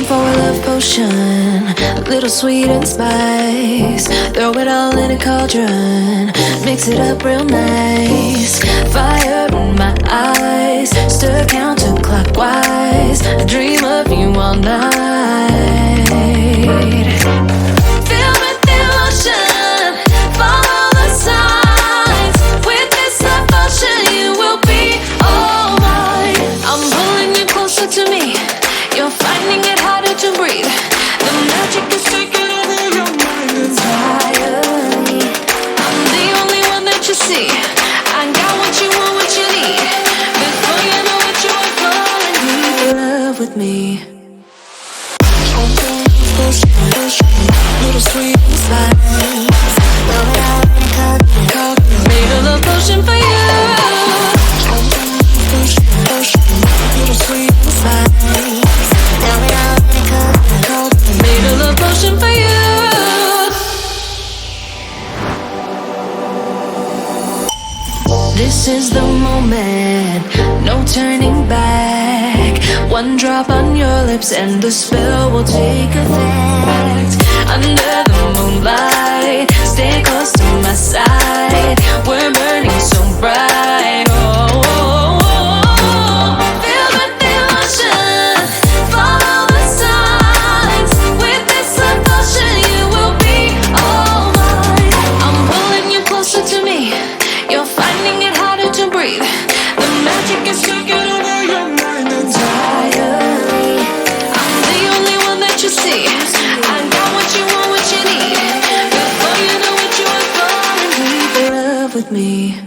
for a love potion, a little sweet and spice. Throw it all in a cauldron, mix it up real nice. Fire in my eyes, stir counterclockwise. I dream of you all night. Filled with emotion, follow the signs. With this love potion, you will be all mine. I'm pulling you closer to me. You're finding it harder to breathe. The magic is taking over your mind entirely. I'm the only one that you see. I got what you want, what you need. Before you know it, you are falling deep in love with me. Little sweet and spice. Made a love potion for you. Little sweet and spice. Made a love potion for you. This is the moment, no turning back. One drop on your lips and the spell will take effect. Under the moonlight, stay close to my side. We're burning so bright. Oh, oh, oh, oh. Filled with emotion, follow the signs. With this love potion, you will be all mine. I'm pulling you closer to me. You're finding it harder to breathe. The magic is taking over your mind entirely. I'm the only one that you see. I got what you want, what you need. Before you know it, you are falling deep in love with me.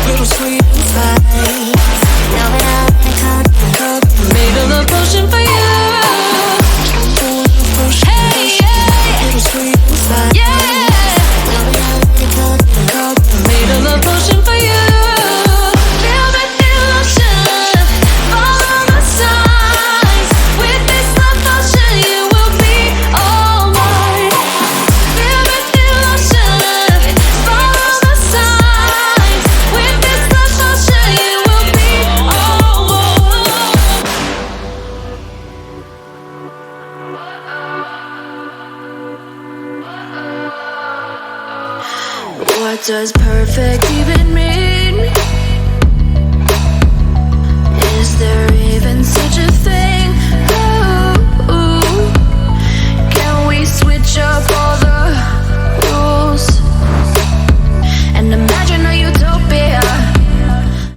Little sweet and spice. Made a love potion for you. Hey, yeah. Little sweet and spice. Yeah. Made a love potion for you. Filled with emotion, follow the signs. With this love potion, you will be all mine. Filled with emotion, follow the signs. With this love potion, you will be all mine. What does perfect even mean?